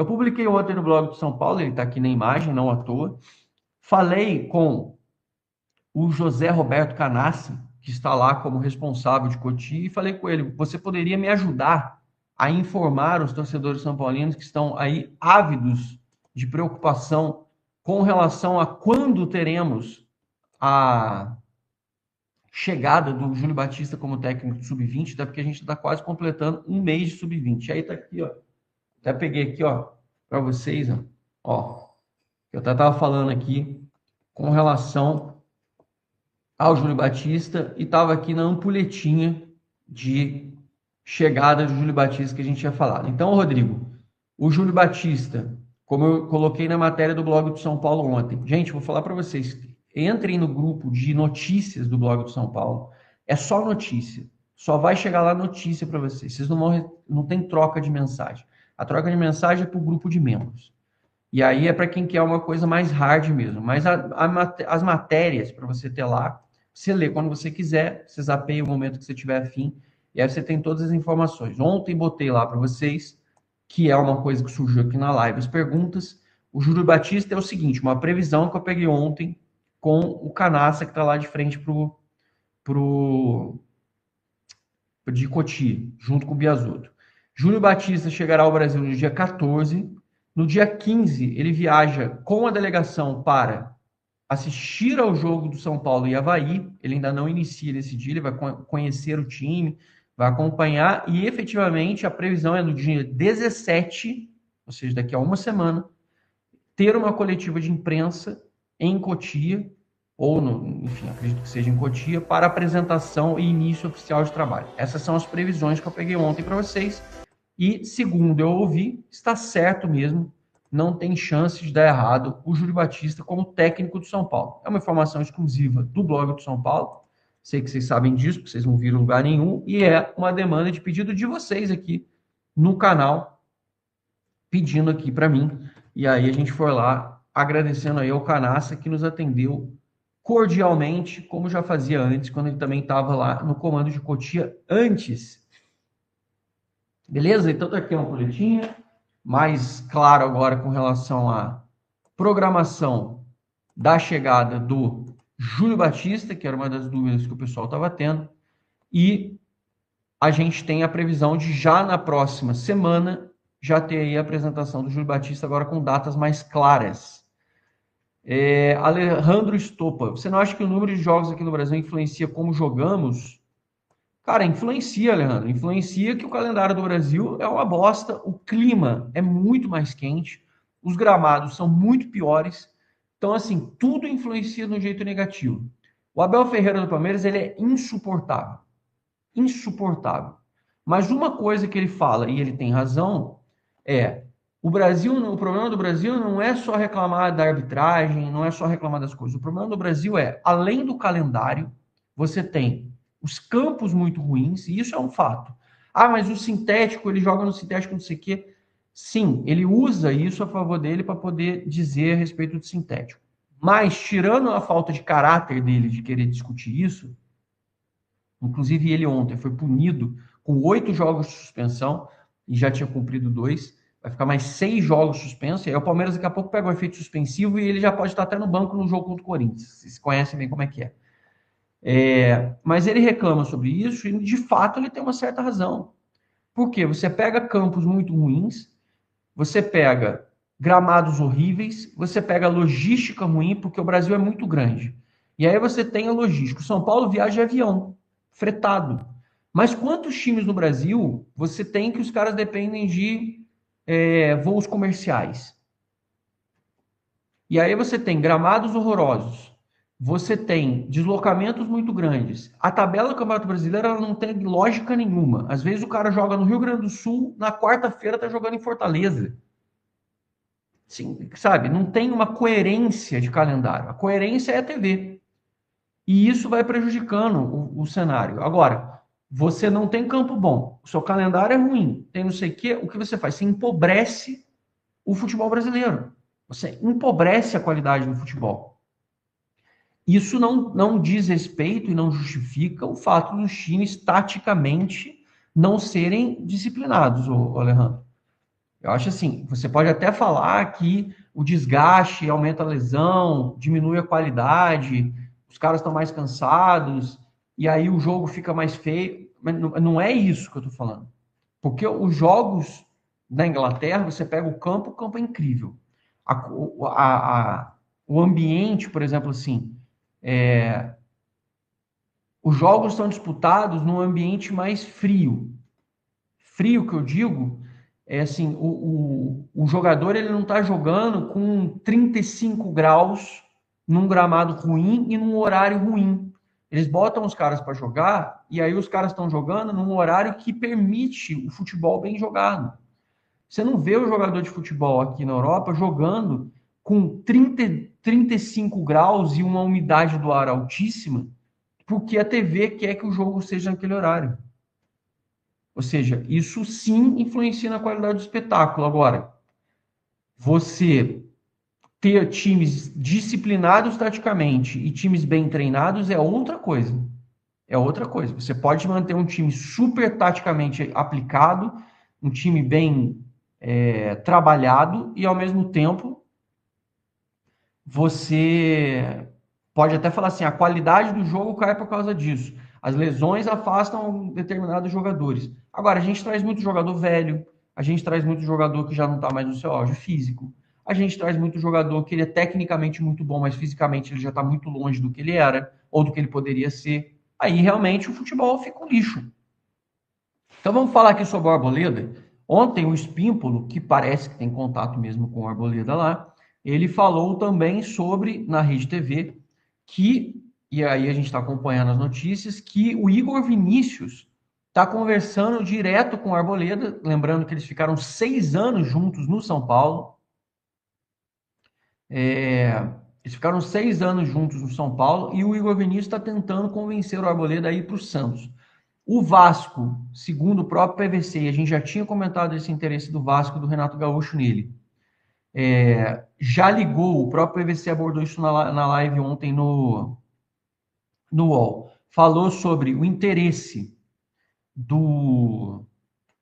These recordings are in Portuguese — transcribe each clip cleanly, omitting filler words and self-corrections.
Eu publiquei ontem no blog de São Paulo, ele está aqui na imagem, não à toa. Falei com o José Roberto Canassi, que está lá como responsável de Cotia, e falei com ele: você poderia me ajudar a informar os torcedores são paulinos que estão aí ávidos de preocupação com relação a quando teremos a chegada do Júlio Batista como técnico do Sub-20, até porque a gente está quase completando um mês de Sub-20. Aí tá aqui, ó. Até peguei aqui, ó, para vocês, ó. Eu até estava falando aqui com relação ao Júlio Batista e estava aqui na ampulhetinha de chegada do Júlio Batista que a gente tinha falado. Então, Rodrigo, o Júlio Batista, como eu coloquei na matéria do blog do São Paulo ontem, gente, vou falar para vocês, entrem no grupo de notícias do blog do São Paulo, é só notícia, só vai chegar lá notícia para vocês, vocês não tem troca de mensagem, a troca de mensagem é para o grupo de membros. E aí é para quem quer uma coisa mais hard mesmo. Mas as matérias para você ter lá, você lê quando você quiser, você zapeia o momento que você tiver afim, e aí você tem todas as informações. Ontem botei lá para vocês, que é uma coisa que surgiu aqui na live, as perguntas. O Júlio Batista é o seguinte, uma previsão que eu peguei ontem com o Canassa, que está lá de frente pro de Cotia, junto com o Biasotto. Júlio Batista chegará ao Brasil no dia 14. No dia 15, ele viaja com a delegação para assistir ao jogo do São Paulo e Avaí. Ele ainda não inicia nesse dia, ele vai conhecer o time, vai acompanhar e efetivamente a previsão é no dia 17, ou seja, daqui a uma semana, ter uma coletiva de imprensa em Cotia, ou enfim, acredito que seja em Cotia, para apresentação e início oficial de trabalho. Essas são as previsões que eu peguei ontem para vocês. E, segundo eu ouvi, está certo mesmo, não tem chance de dar errado o Júlio Batista como técnico do São Paulo. É uma informação exclusiva do blog do São Paulo, sei que vocês sabem disso, porque vocês não viram em lugar nenhum, e é uma demanda de pedido de vocês aqui no canal, pedindo aqui para mim, e aí a gente foi lá, agradecendo aí ao Canassa, que nos atendeu cordialmente, como já fazia antes, quando ele também estava lá no comando de Cotia antes. Beleza? Então tá aqui uma folhetinha, mais claro agora com relação à programação da chegada do Júlio Batista, que era uma das dúvidas que o pessoal estava tendo, e a gente tem a previsão de já na próxima semana já ter aí a apresentação do Júlio Batista agora com datas mais claras. Alejandro Estopa, você não acha que o número de jogos aqui no Brasil influencia como jogamos? Cara, influencia, Alejandro. Influencia que o calendário do Brasil é uma bosta, o clima é muito mais quente, os gramados são muito piores. Então, assim, tudo influencia no jeito negativo. O Abel Ferreira do Palmeiras, ele é insuportável. Insuportável. Mas uma coisa que ele fala, e ele tem razão, é o Brasil, o problema do Brasil não é só reclamar da arbitragem, não é só reclamar das coisas. O problema do Brasil é, além do calendário, você tem os campos muito ruins, e isso é um fato. Ah, mas o sintético, ele joga no sintético, não sei o quê. Sim, ele usa isso a favor dele para poder dizer a respeito do sintético. Mas, tirando a falta de caráter dele de querer discutir isso, inclusive ele ontem foi punido com 8 jogos de suspensão e já tinha cumprido 2. Vai ficar mais 6 jogos suspensos. E aí o Palmeiras daqui a pouco pega o efeito suspensivo e ele já pode estar até no banco no jogo contra o Corinthians. Vocês conhecem bem como é que é. Mas ele reclama sobre isso e, de fato, ele tem uma certa razão. Por quê? Você pega campos muito ruins, você pega gramados horríveis, você pega logística ruim, porque o Brasil é muito grande. E aí você tem a logística. O São Paulo viaja de avião, fretado. Mas quantos times no Brasil você tem que os caras dependem de voos comerciais? E aí você tem gramados horrorosos, você tem deslocamentos muito grandes. A tabela do Campeonato Brasileiro ela não tem lógica nenhuma. Às vezes o cara joga no Rio Grande do Sul, na quarta-feira tá jogando em Fortaleza. Sim, sabe? Não tem uma coerência de calendário. A coerência é a TV. E isso vai prejudicando o cenário. Agora, você não tem campo bom, o seu calendário é ruim, tem não sei o quê, o que você faz? Você empobrece o futebol brasileiro. Você empobrece a qualidade do futebol. Isso não diz respeito e não justifica o fato dos times taticamente não serem disciplinados, Alejandro. Eu acho assim, você pode até falar que o desgaste aumenta a lesão, diminui a qualidade, os caras estão mais cansados, e aí o jogo fica mais feio. Mas não é isso que eu estou falando. Porque os jogos da Inglaterra, você pega o campo é incrível. O ambiente, por exemplo, assim, os jogos são disputados num ambiente mais frio. Frio que eu digo é assim, o jogador ele não está jogando com 35 graus num gramado ruim e num horário ruim. Eles botam os caras para jogar e aí os caras estão jogando num horário que permite o futebol bem jogado. Você não vê o jogador de futebol aqui na Europa jogando com 35 graus e uma umidade do ar altíssima, porque a TV quer que o jogo seja naquele horário. Ou seja, isso sim influencia na qualidade do espetáculo. Agora, você ter times disciplinados taticamente e times bem treinados é outra coisa. É outra coisa. Você pode manter um time super taticamente aplicado, um time bem trabalhado e ao mesmo tempo você pode até falar assim, a qualidade do jogo cai por causa disso. As lesões afastam determinados jogadores. Agora, a gente traz muito jogador velho, a gente traz muito jogador que já não está mais no seu auge físico, a gente traz muito jogador que ele é tecnicamente muito bom, mas fisicamente ele já está muito longe do que ele era, ou do que ele poderia ser. Aí realmente o futebol fica um lixo. Então vamos falar aqui sobre o Arboleda. Ontem o Espímpolo, que parece que tem contato mesmo com o Arboleda lá, ele falou também sobre, na Rede TV, que, e aí a gente está acompanhando as notícias, que o Igor Vinícius está conversando direto com o Arboleda, lembrando que eles ficaram 6 anos juntos no São Paulo. Eles ficaram 6 anos juntos no São Paulo e o Igor Vinícius está tentando convencer o Arboleda a ir para o Santos. O Vasco, segundo o próprio PVC, e a gente já tinha comentado esse interesse do Vasco do Renato Gaúcho nele, já ligou, o próprio PVC abordou isso na live ontem no UOL, falou sobre o interesse do,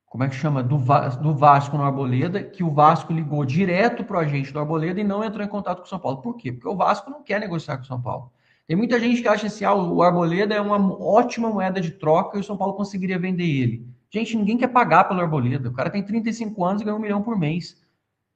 como é que chama, do Vasco no Arboleda, que o Vasco ligou direto para o agente do Arboleda e não entrou em contato com o São Paulo. Por quê? Porque o Vasco não quer negociar com o São Paulo. Tem muita gente que acha assim, o Arboleda é uma ótima moeda de troca e o São Paulo conseguiria vender ele. Gente, ninguém quer pagar pelo Arboleda. O cara tem 35 anos e ganha 1 milhão por mês.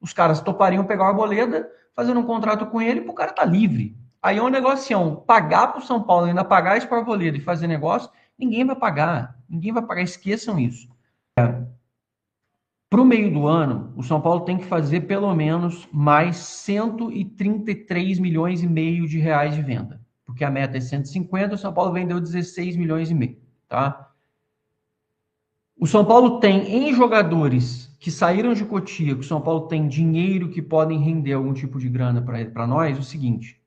Os caras topariam pegar o Arboleda, fazendo um contrato com ele, para o cara estar livre. Aí é um negocião. Pagar para o São Paulo, ainda pagar isso para o Arboleda e fazer negócio, ninguém vai pagar. Ninguém vai pagar, esqueçam isso. Para o meio do ano, o São Paulo tem que fazer pelo menos mais 133 milhões e meio de reais de venda. Porque a meta é 150, o São Paulo vendeu 16 milhões e meio, tá? O São Paulo tem em jogadores que saíram de Cotia, que o São Paulo tem dinheiro que podem render algum tipo de grana para nós, o seguinte: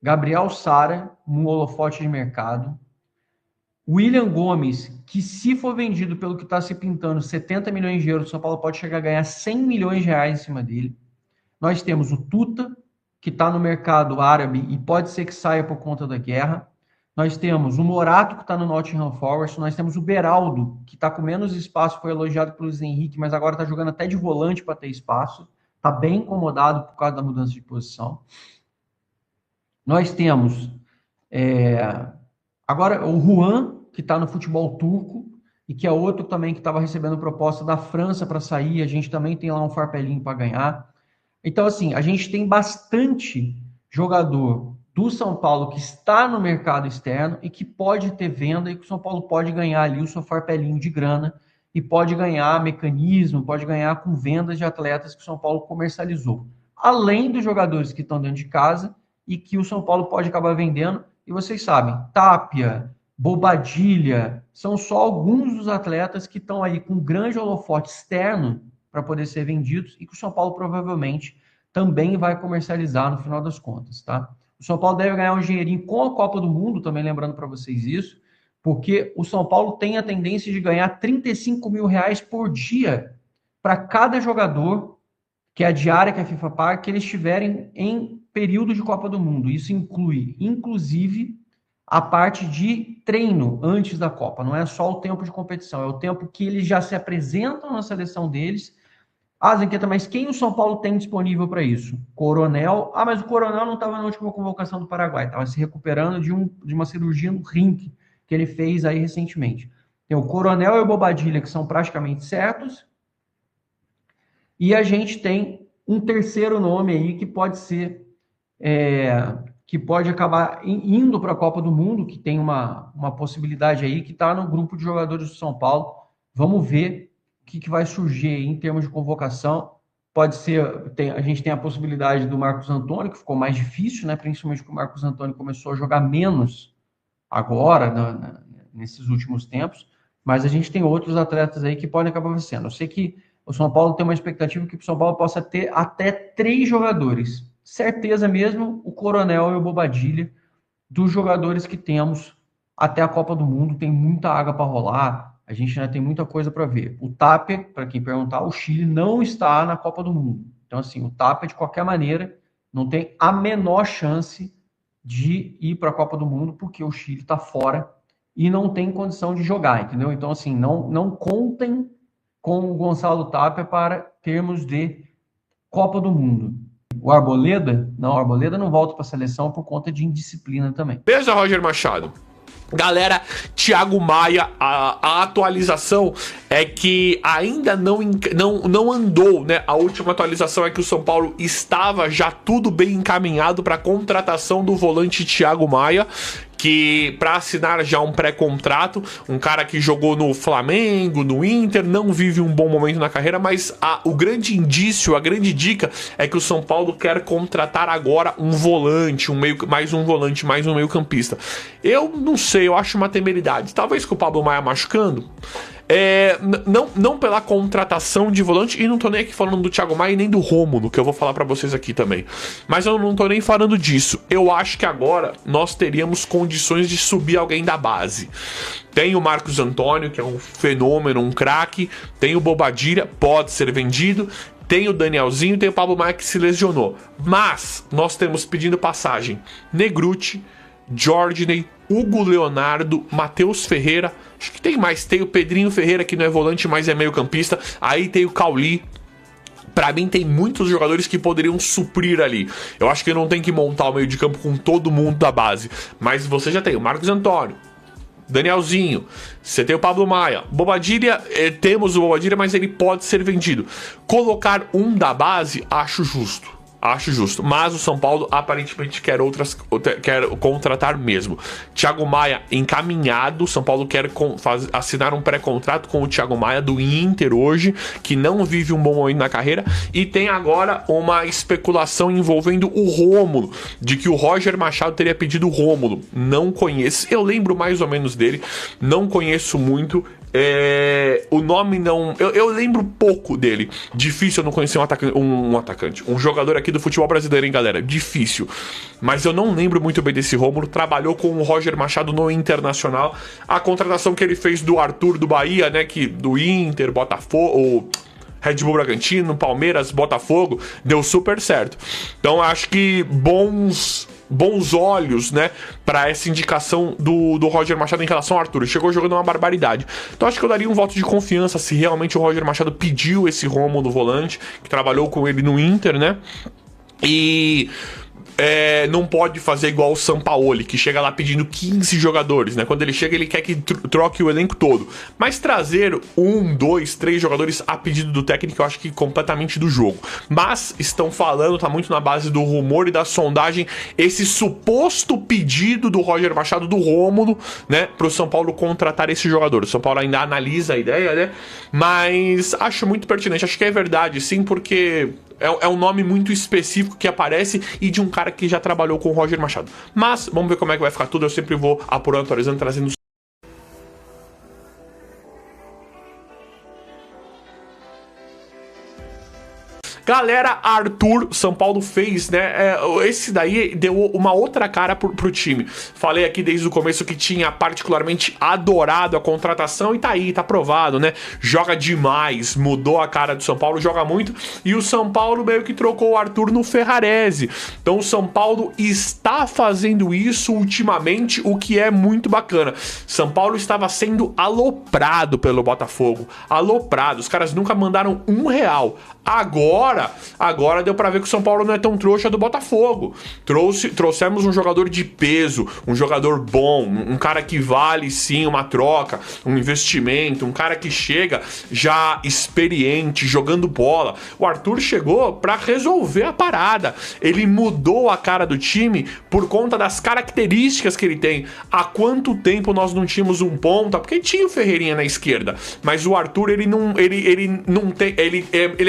Gabriel Sara, um holofote de mercado. William Gomes, que se for vendido pelo que está se pintando 70 milhões de euros, o São Paulo pode chegar a ganhar 100 milhões de reais em cima dele. Nós temos o Tuta, que está no mercado árabe e pode ser que saia por conta da guerra. Nós temos o Morato, que está no Nottingham Forest. Nós temos o Beraldo, que está com menos espaço, foi elogiado pelo Luiz Henrique, mas agora está jogando até de volante para ter espaço. Está bem incomodado por causa da mudança de posição. Nós temos agora o Juan, que está no futebol turco, e que é outro também que estava recebendo proposta da França para sair. A gente também tem lá um farpelinho para ganhar. Então, assim, a gente tem bastante jogador do São Paulo que está no mercado externo e que pode ter venda e que o São Paulo pode ganhar ali o seu farpelinho de grana e pode ganhar mecanismo, pode ganhar com vendas de atletas que o São Paulo comercializou. Além dos jogadores que estão dentro de casa e que o São Paulo pode acabar vendendo. E vocês sabem, Tapia, Bobadilha, são só alguns dos atletas que estão aí com grande holofote externo para poder ser vendidos e que o São Paulo provavelmente também vai comercializar no final das contas, tá? O São Paulo deve ganhar um dinheirinho com a Copa do Mundo, também lembrando para vocês isso, porque o São Paulo tem a tendência de ganhar 35 mil reais por dia para cada jogador, que é a diária que a FIFA paga, que eles estiverem em período de Copa do Mundo. Isso inclui, inclusive, a parte de treino antes da Copa. Não é só o tempo de competição, é o tempo que eles já se apresentam na seleção deles Zenqueta, mas quem o São Paulo tem disponível para isso? Coronel. Ah, mas o Coronel não estava na última convocação do Paraguai, estava se recuperando de uma cirurgia no rim que ele fez aí recentemente. Tem o Coronel e o Bobadilha, que são praticamente certos. E a gente tem um terceiro nome aí que pode ser, que pode acabar indo para a Copa do Mundo, que tem uma possibilidade aí, que está no grupo de jogadores do São Paulo. Vamos ver o que vai surgir aí em termos de convocação. Pode ser, a gente tem a possibilidade do Marcos Antônio, que ficou mais difícil, né? Principalmente porque o Marcos Antônio começou a jogar menos agora, nesses últimos tempos, mas a gente tem outros atletas aí que podem acabar vencendo. Eu sei que o São Paulo tem uma expectativa que o São Paulo possa ter até 3 jogadores. Certeza mesmo, o Coronel e o Bobadilha, dos jogadores que temos até a Copa do Mundo. Tem muita água para rolar, a gente ainda tem muita coisa para ver. O Tapia, para quem perguntar, o Chile não está na Copa do Mundo. Então, assim, o Tapia, de qualquer maneira, não tem a menor chance de ir para a Copa do Mundo, porque o Chile está fora e não tem condição de jogar, entendeu? Então, assim, não contem com o Gonçalo Tapia para termos de Copa do Mundo. O Arboleda? Não, o Arboleda não volta para a seleção por conta de indisciplina também. Beleza, Roger Machado. Galera, Thiago Maia, a atualização é que ainda não andou, né? A última atualização é que o São Paulo estava já tudo bem encaminhado para a contratação do volante Thiago Maia, que para assinar já um pré-contrato, um cara que jogou no Flamengo, no Inter, não vive um bom momento na carreira, mas o grande indício, a grande dica é que o São Paulo quer contratar agora um volante, mais um meio-campista. Eu não sei, eu acho uma temeridade. Talvez com o Pablo Maia machucando. Não pela contratação de volante, e não tô nem aqui falando do Thiago Maia e nem do Rômulo, que eu vou falar pra vocês aqui também, mas eu não tô nem falando disso. Eu acho que agora nós teríamos condições de subir alguém da base. Tem o Marcos Antônio, que é um fenômeno, um craque. Tem o Bobadilha, pode ser vendido. Tem o Danielzinho, tem o Pablo Maia que se lesionou. Mas nós temos pedindo passagem Negruti, Jorginho, Hugo Leonardo, Matheus Ferreira. Acho que tem mais. Tem o Pedrinho Ferreira, que não é volante, mas é meio campista. Aí tem o Cauli. Pra mim tem muitos jogadores que poderiam suprir ali. Eu acho que não tem que montar o meio de campo com todo mundo da base. Mas você já tem o Marcos Antônio, Danielzinho, você tem o Pablo Maia, Bobadilha, temos o Bobadilha, mas ele pode ser vendido. Colocar um da base, acho justo. Acho justo, mas o São Paulo aparentemente quer contratar mesmo. Thiago Maia encaminhado. O São Paulo quer assinar um pré-contrato com o Thiago Maia do Inter hoje, que não vive um bom momento na carreira. E tem agora uma especulação envolvendo o Rômulo, de que o Roger Machado teria pedido o Rômulo. Não conheço, eu lembro mais ou menos dele, não conheço muito. O nome não... Eu lembro pouco dele. Difícil eu não conhecer um jogador aqui do futebol brasileiro, hein, galera? Difícil. Mas eu não lembro muito bem desse Rômulo. Trabalhou com o Roger Machado no Internacional. A contratação que ele fez do Arthur do Bahia, né? Do Inter, Botafogo... Red Bull Bragantino, Palmeiras, Botafogo, deu super certo. Então acho que bons olhos, né, para essa indicação do Roger Machado em relação ao Arthur. Ele chegou jogando uma barbaridade. Então acho que eu daria um voto de confiança se realmente o Roger Machado pediu esse Rômulo volante, que trabalhou com ele no Inter, né? E... não pode fazer igual o Sampaoli, que chega lá pedindo 15 jogadores, né? Quando ele chega, ele quer que troque o elenco todo. Mas trazer 1, 2, 3 jogadores a pedido do técnico, eu acho que completamente do jogo. Mas estão falando, tá muito na base do rumor e da sondagem, esse suposto pedido do Roger Machado do Rômulo, né? Pro São Paulo contratar esse jogador. O São Paulo ainda analisa a ideia, né? Mas acho muito pertinente. Acho que é verdade, sim, porque... É um nome muito específico que aparece e de um cara que já trabalhou com o Roger Machado. Mas, vamos ver como é que vai ficar tudo. Eu sempre vou apurando, atualizando, trazendo... Galera, Arthur, São Paulo fez, né? Esse daí deu uma outra cara pro time. Falei aqui desde o começo que tinha particularmente adorado a contratação e tá aí, tá provado, né? Joga demais, mudou a cara do São Paulo, joga muito. E o São Paulo meio que trocou o Arthur no Ferrarese. Então o São Paulo está fazendo isso ultimamente, o que é muito bacana. São Paulo estava sendo aloprado pelo Botafogo. Aloprado. Os caras nunca mandaram R$ 1. Agora deu pra ver que o São Paulo não é tão trouxa do Botafogo. Trouxemos um jogador de peso, um jogador bom, um cara que vale sim uma troca, um investimento, um cara que chega já experiente, jogando bola. O Arthur chegou pra resolver a parada. Ele mudou a cara do time por conta das características que ele tem. Há quanto tempo nós não tínhamos um ponta? Porque tinha o Ferreirinha na esquerda, mas o Arthur ele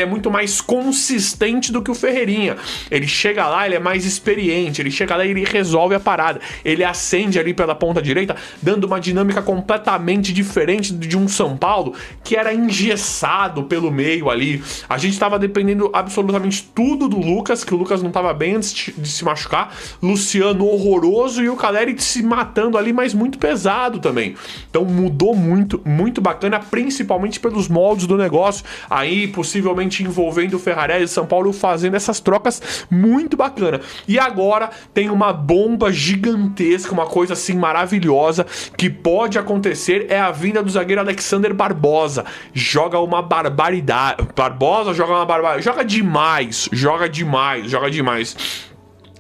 é muito mais consistente do que o Ferreirinha. Ele chega lá, ele é mais experiente, ele chega lá e ele resolve a parada. Ele acende ali pela ponta direita, dando uma dinâmica completamente diferente de um São Paulo que era engessado pelo meio ali. A gente estava dependendo absolutamente tudo do Lucas, que o Lucas não estava bem antes de se machucar. Luciano horroroso e o Caleri se matando ali, mas muito pesado também. Então mudou muito, muito bacana, principalmente pelos moldes do negócio. Aí possivelmente envolvendo o Ferrarese e São Paulo fazendo essas trocas muito bacana. E agora tem uma bomba gigantesca, uma coisa assim maravilhosa que pode acontecer, é a vinda do zagueiro Alexander Barbosa. Joga uma barbaridade. Barbosa joga uma barbaridade. Joga demais.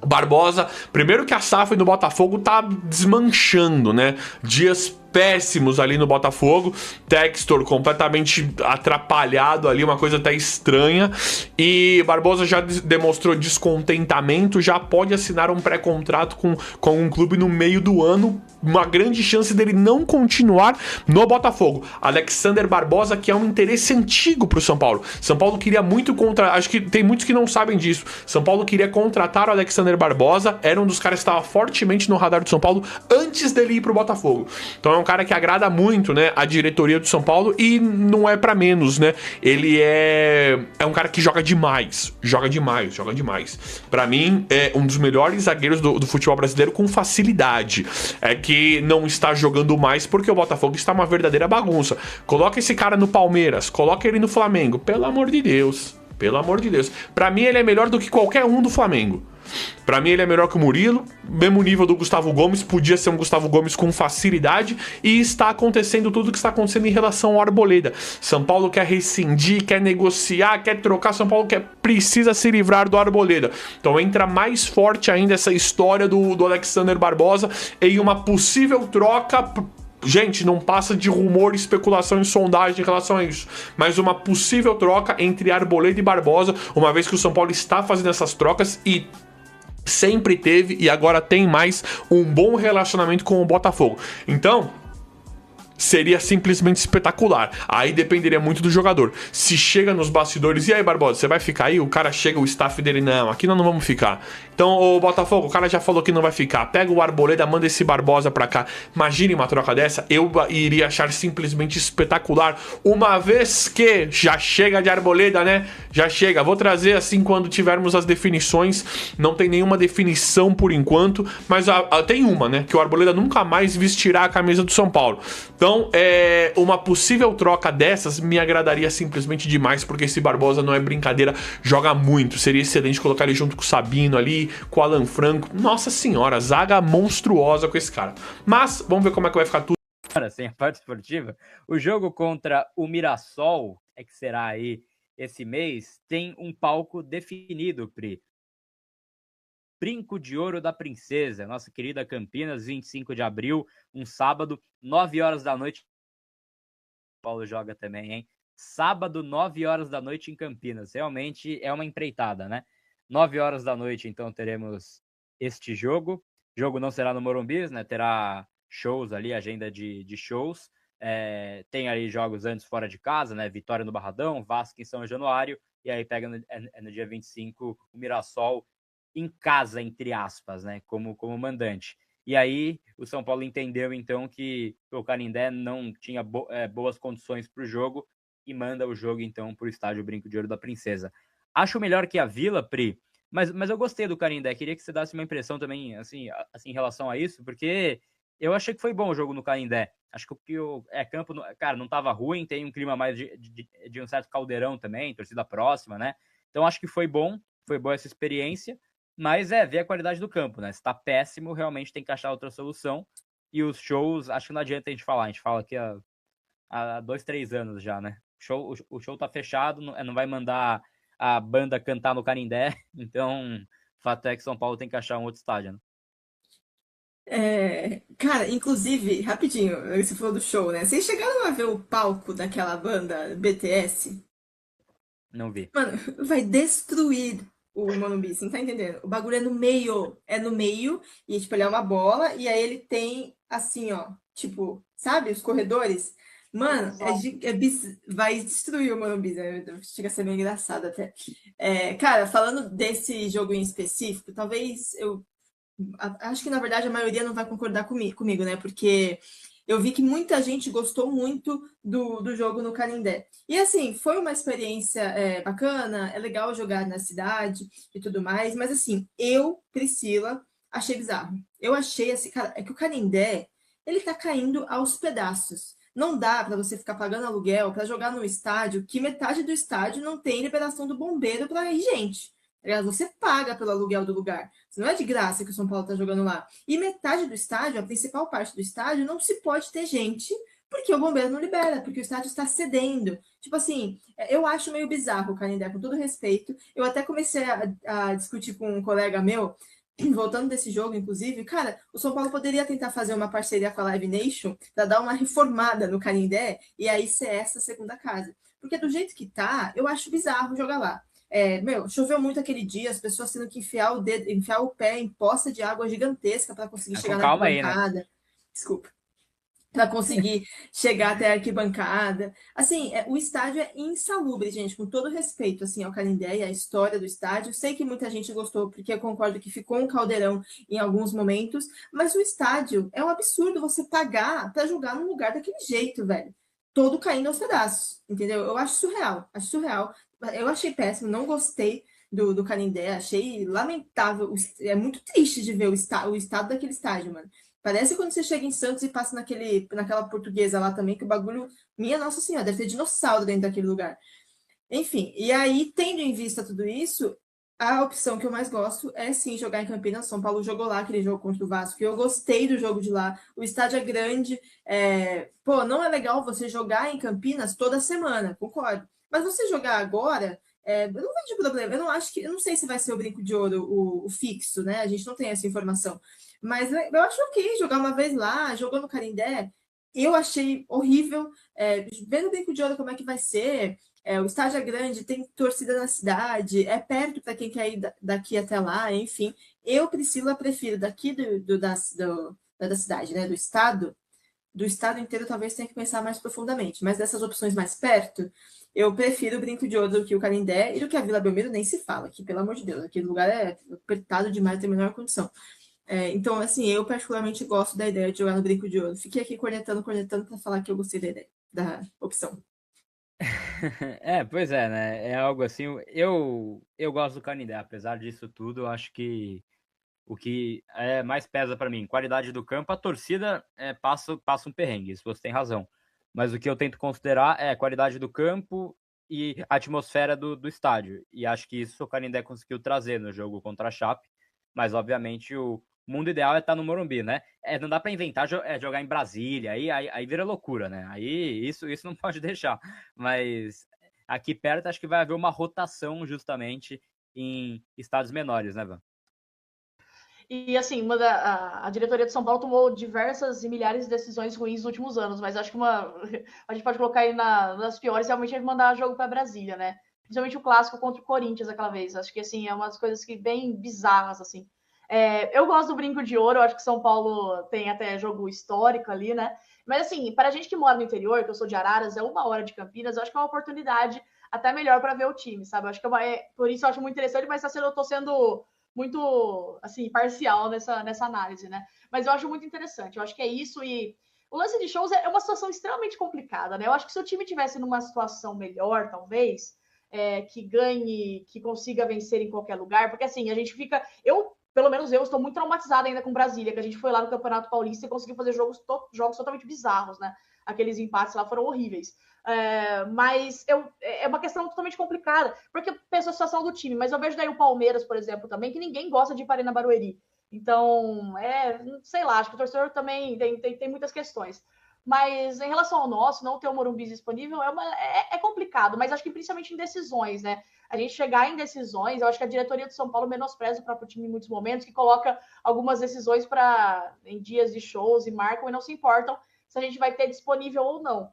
Barbosa, primeiro que a SAF do Botafogo tá desmanchando, né? Dias péssimos ali no Botafogo, Textor completamente atrapalhado ali, uma coisa até estranha, e Barbosa já demonstrou descontentamento, já pode assinar um pré-contrato com um clube no meio do ano, uma grande chance dele não continuar no Botafogo. Alexander Barbosa, que é um interesse antigo pro São Paulo. São Paulo queria muito acho que tem muitos que não sabem disso. São Paulo queria contratar o Alexander Barbosa, era um dos caras que estava fortemente no radar do São Paulo antes dele ir pro Botafogo. Então é um cara que agrada muito, né, a diretoria do São Paulo e não é pra menos, né? Ele é um cara que joga demais. Pra mim, é um dos melhores zagueiros do futebol brasileiro com facilidade. É que não está jogando mais porque o Botafogo está uma verdadeira bagunça. Coloca esse cara no Palmeiras, coloca ele no Flamengo. Pelo amor de Deus. Pra mim, ele é melhor do que qualquer um do Flamengo. Pra mim ele é melhor que o Murilo, mesmo nível do Gustavo Gomes, podia ser um Gustavo Gomes com facilidade, e está acontecendo tudo o que está acontecendo em relação ao Arboleda. São Paulo quer rescindir, quer negociar, quer trocar, São Paulo precisa se livrar do Arboleda. Então entra mais forte ainda essa história do Alexander Barbosa em uma possível troca. Gente, não passa de rumor, especulação e sondagem em relação a isso. Mas uma possível troca entre Arboleda e Barbosa, uma vez que o São Paulo está fazendo essas trocas e sempre teve e agora tem mais um bom relacionamento com o Botafogo. Então, seria simplesmente espetacular. Aí dependeria muito do jogador. Se chega nos bastidores, e aí, Barbosa, você vai ficar aí? O cara chega, o staff dele, não, aqui nós não vamos ficar. Então, o Botafogo, o cara já falou que não vai ficar. Pega o Arboleda, manda esse Barbosa pra cá. Imagine uma troca dessa, eu iria achar simplesmente espetacular. Uma vez que já chega de Arboleda, né? Já chega. Vou trazer assim quando tivermos as definições. Não tem nenhuma definição por enquanto, mas tem uma, né? Que o Arboleda nunca mais vestirá a camisa do São Paulo. Então, uma possível troca dessas me agradaria simplesmente demais, porque esse Barbosa não é brincadeira, joga muito. Seria excelente colocar ele junto com o Sabino ali, com o Alan Franco. Nossa senhora, zaga monstruosa com esse cara. Mas, vamos ver como é que vai ficar tudo. Sem a parte esportiva, o jogo contra o Mirassol, que será aí esse mês, tem um palco definido, Pri. Brinco de Ouro da Princesa, nossa querida Campinas, 25 de abril, um sábado, 9 horas da noite. Paulo joga também, hein? Sábado, 9 horas da noite em Campinas. Realmente é uma empreitada, né? 9 horas da noite, então, teremos este jogo. O jogo não será no Morumbi, né? Terá shows ali, agenda de shows. Tem ali jogos antes fora de casa, né? Vitória no Barradão, Vasco em São Januário. E aí pega no dia 25 o Mirassol em casa, entre aspas, né? Como mandante. E aí o São Paulo entendeu, então, que o Canindé não tinha boas condições para o jogo e manda o jogo, então, para o estádio Brinco de Ouro da Princesa. Acho melhor que a Vila, Pri, mas eu gostei do Canindé. Queria que você desse uma impressão também, assim, em relação a isso, porque eu achei que foi bom o jogo no Canindé. Acho que o campo, cara, não tava ruim, tem um clima mais de um certo caldeirão também, torcida próxima, né? Então acho que foi boa essa experiência, mas ver a qualidade do campo, né? Se tá péssimo, realmente tem que achar outra solução. E os shows, acho que não adianta a gente fala aqui há 2, 3 anos já, né? O show tá fechado, não vai mandar a banda cantar no Canindé, então o fato é que São Paulo tem que achar um outro estádio, né? Cara, inclusive, rapidinho, você falou do show, né? Vocês chegaram a ver o palco daquela banda BTS? Não vi. Mano, vai destruir o Morumbi, você não tá entendendo? O bagulho é no meio, e tipo, ele é uma bola, e aí ele tem assim, ó, tipo, sabe, os corredores? Mano, vai destruir o Morumbi, né? Chega a ser meio engraçado até. Cara, falando desse jogo em específico, talvez acho que na verdade a maioria não vai concordar comigo, né? Porque eu vi que muita gente gostou muito do jogo no Canindé. E assim, foi uma experiência bacana, é legal jogar na cidade e tudo mais, mas assim, eu, Priscila, achei bizarro. Eu achei assim, cara, é que o Canindé, ele tá caindo aos pedaços. Não dá para você ficar pagando aluguel para jogar no estádio que metade do estádio não tem liberação do bombeiro para ir gente. Você paga pelo aluguel do lugar. Não é de graça que o São Paulo está jogando lá. E metade do estádio, a principal parte do estádio, não se pode ter gente porque o bombeiro não libera, porque o estádio está cedendo. Tipo assim, eu acho meio bizarro o Canindé, com todo respeito. Eu até comecei a discutir com um colega meu, voltando desse jogo, inclusive, cara, o São Paulo poderia tentar fazer uma parceria com a Live Nation para dar uma reformada no Canindé e aí ser essa segunda casa. Porque do jeito que tá, eu acho bizarro jogar lá. Choveu muito aquele dia, as pessoas tendo que enfiar o pé em poça de água gigantesca para conseguir chegar na Calma aí, né? arquibancada. Desculpa. Para conseguir chegar até a arquibancada. Assim, o estádio é insalubre, gente, com todo respeito assim, ao Canindé e à história do estádio. Sei que muita gente gostou, porque eu concordo que ficou um caldeirão em alguns momentos, mas o estádio é um absurdo você pagar para jogar num lugar daquele jeito, velho. Todo caindo aos pedaços, entendeu? Eu acho surreal, acho surreal. Eu achei péssimo, não gostei do Canindé, achei lamentável. É muito triste de ver o estado daquele estádio, mano. Parece quando você chega em Santos e passa naquela portuguesa lá também, que o bagulho, minha Nossa Senhora, deve ter dinossauro dentro daquele lugar. Enfim, e aí, tendo em vista tudo isso, a opção que eu mais gosto é sim jogar em Campinas. São Paulo jogou lá aquele jogo contra o Vasco, que eu gostei do jogo de lá. O estádio é grande. Não é legal você jogar em Campinas toda semana, concordo. Mas você jogar agora, eu não vejo problema. Eu não sei se vai ser o Brinco de Ouro, o fixo, né? A gente não tem essa informação. Mas eu acho ok jogar uma vez lá, jogou no Canindé. Eu achei horrível. Vendo o Brinco de Ouro como é que vai ser. O estádio é grande, tem torcida na cidade, é perto para quem quer ir daqui até lá, enfim. Eu, Priscila, prefiro daqui da cidade, né, do estado inteiro, talvez tenha que pensar mais profundamente, mas dessas opções mais perto, eu prefiro o Brinco de Ouro do que o Canindé e do que a Vila Belmiro nem se fala, que pelo amor de Deus, aquele lugar é apertado demais, tem a menor condição. Então, assim, eu particularmente gosto da ideia de jogar no Brinco de Ouro. Fiquei aqui cornetando para falar que eu gostei da ideia, da opção. Pois é, né? É algo assim. Eu gosto do Canindé, apesar disso tudo, eu acho que o que mais pesa pra mim, qualidade do campo, a torcida passa um perrengue, isso você tem razão. Mas o que eu tento considerar é a qualidade do campo e a atmosfera do estádio. E acho que isso o Canindé conseguiu trazer no jogo contra a Chape. Mas, obviamente, o mundo ideal é estar no Morumbi, né? Não dá para inventar jogar em Brasília, aí vira loucura, né? Aí isso não pode deixar. Mas aqui perto acho que vai haver uma rotação justamente em estádios menores, né, Van? E assim, a diretoria de São Paulo tomou diversas e milhares de decisões ruins nos últimos anos, mas acho que a gente pode colocar aí nas piores, realmente é mandar jogo para Brasília, né? Principalmente o clássico contra o Corinthians aquela vez. Acho que assim, é umas coisas que bem bizarras, assim. Eu gosto do Brinco de Ouro, eu acho que São Paulo tem até jogo histórico ali, né? Mas assim, para a gente que mora no interior, que eu sou de Araras, é 1 hora de Campinas, eu acho que é uma oportunidade até melhor para ver o time, sabe? Eu acho que por isso eu acho muito interessante, mas eu tô sendo muito, assim, parcial nessa análise, né? Mas eu acho muito interessante. Eu acho que é isso e o lance de shows é uma situação extremamente complicada, né? Eu acho que se o time tivesse numa situação melhor, talvez, que ganhe, que consiga vencer em qualquer lugar, porque assim, a gente fica. Pelo menos eu, estou muito traumatizada ainda com Brasília, que a gente foi lá no Campeonato Paulista e conseguiu fazer jogos totalmente bizarros, né? Aqueles empates lá foram horríveis. Mas é uma questão totalmente complicada, porque eu penso a situação do time, mas eu vejo daí o Palmeiras, por exemplo, também, que ninguém gosta de ir para a Arena Barueri. Então, sei lá, acho que o torcedor também tem muitas questões. Mas em relação ao nosso, não ter o Morumbi disponível é complicado, mas acho que principalmente em decisões, né? A gente chegar em decisões, eu acho que a diretoria do São Paulo menospreza o próprio time em muitos momentos, que coloca algumas decisões em dias de shows e marcam e não se importam se a gente vai ter disponível ou não.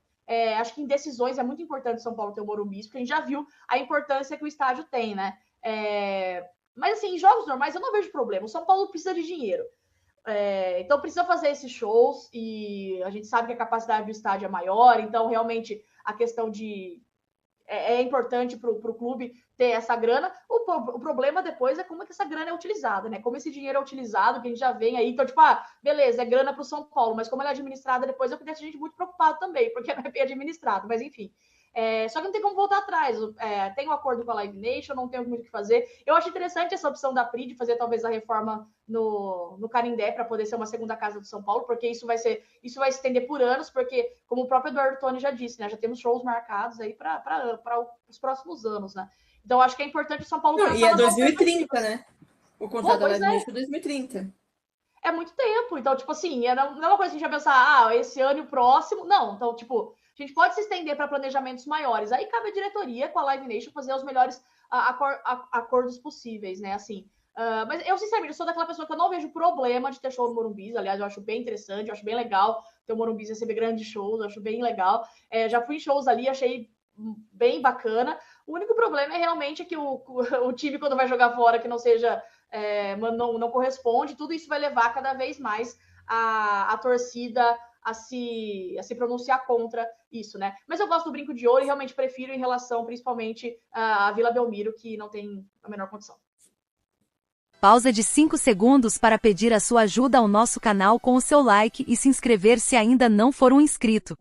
Acho que em decisões é muito importante o São Paulo ter o Morumbi, porque a gente já viu a importância que o estádio tem, né? Mas assim, em jogos normais eu não vejo problema. O São Paulo precisa de dinheiro. Então precisa fazer esses shows e a gente sabe que a capacidade do estádio é maior, então realmente a questão é importante para o clube ter essa grana. O problema depois é como é que essa grana é utilizada, né? Como esse dinheiro é utilizado, que a gente já vem aí. Então, tipo, beleza, é grana para o São Paulo, mas como ela é administrada depois, eu deixo a gente muito preocupado também, porque não é bem administrado, mas enfim. Só que não tem como voltar atrás. Tem um acordo com a Live Nation, não tenho muito o que fazer. Eu acho interessante essa opção da PRI de fazer talvez a reforma no Canindé para poder ser uma segunda casa do São Paulo, porque isso vai se estender por anos, porque, como o próprio Eduardo Toni já disse, né, já temos shows marcados aí para os próximos anos, né? Então, acho que é importante o São Paulo... Não, e é 2030, né? O contrato da Live Nation é 2030. É muito tempo. Então, tipo assim, não é uma coisa que a gente vai pensar, esse ano e o próximo. Não, então, tipo... A gente pode se estender para planejamentos maiores. Aí cabe a diretoria com a Live Nation fazer os melhores acordos possíveis, né? Assim, mas eu, sinceramente, sou daquela pessoa que eu não vejo problema de ter show no Morumbi. Aliás, eu acho bem interessante, eu acho bem legal ter o Morumbi receber grandes shows, eu acho bem legal. Já fui em shows ali, achei bem bacana. O único problema é realmente que o time, quando vai jogar fora, que não seja... não corresponde. Tudo isso vai levar cada vez mais a torcida a se pronunciar contra isso, né? Mas eu gosto do Brinco de Ouro e realmente prefiro em relação, principalmente, à Vila Belmiro, que não tem a menor condição. Pausa de 5 segundos para pedir a sua ajuda ao nosso canal com o seu like e se inscrever se ainda não for um inscrito.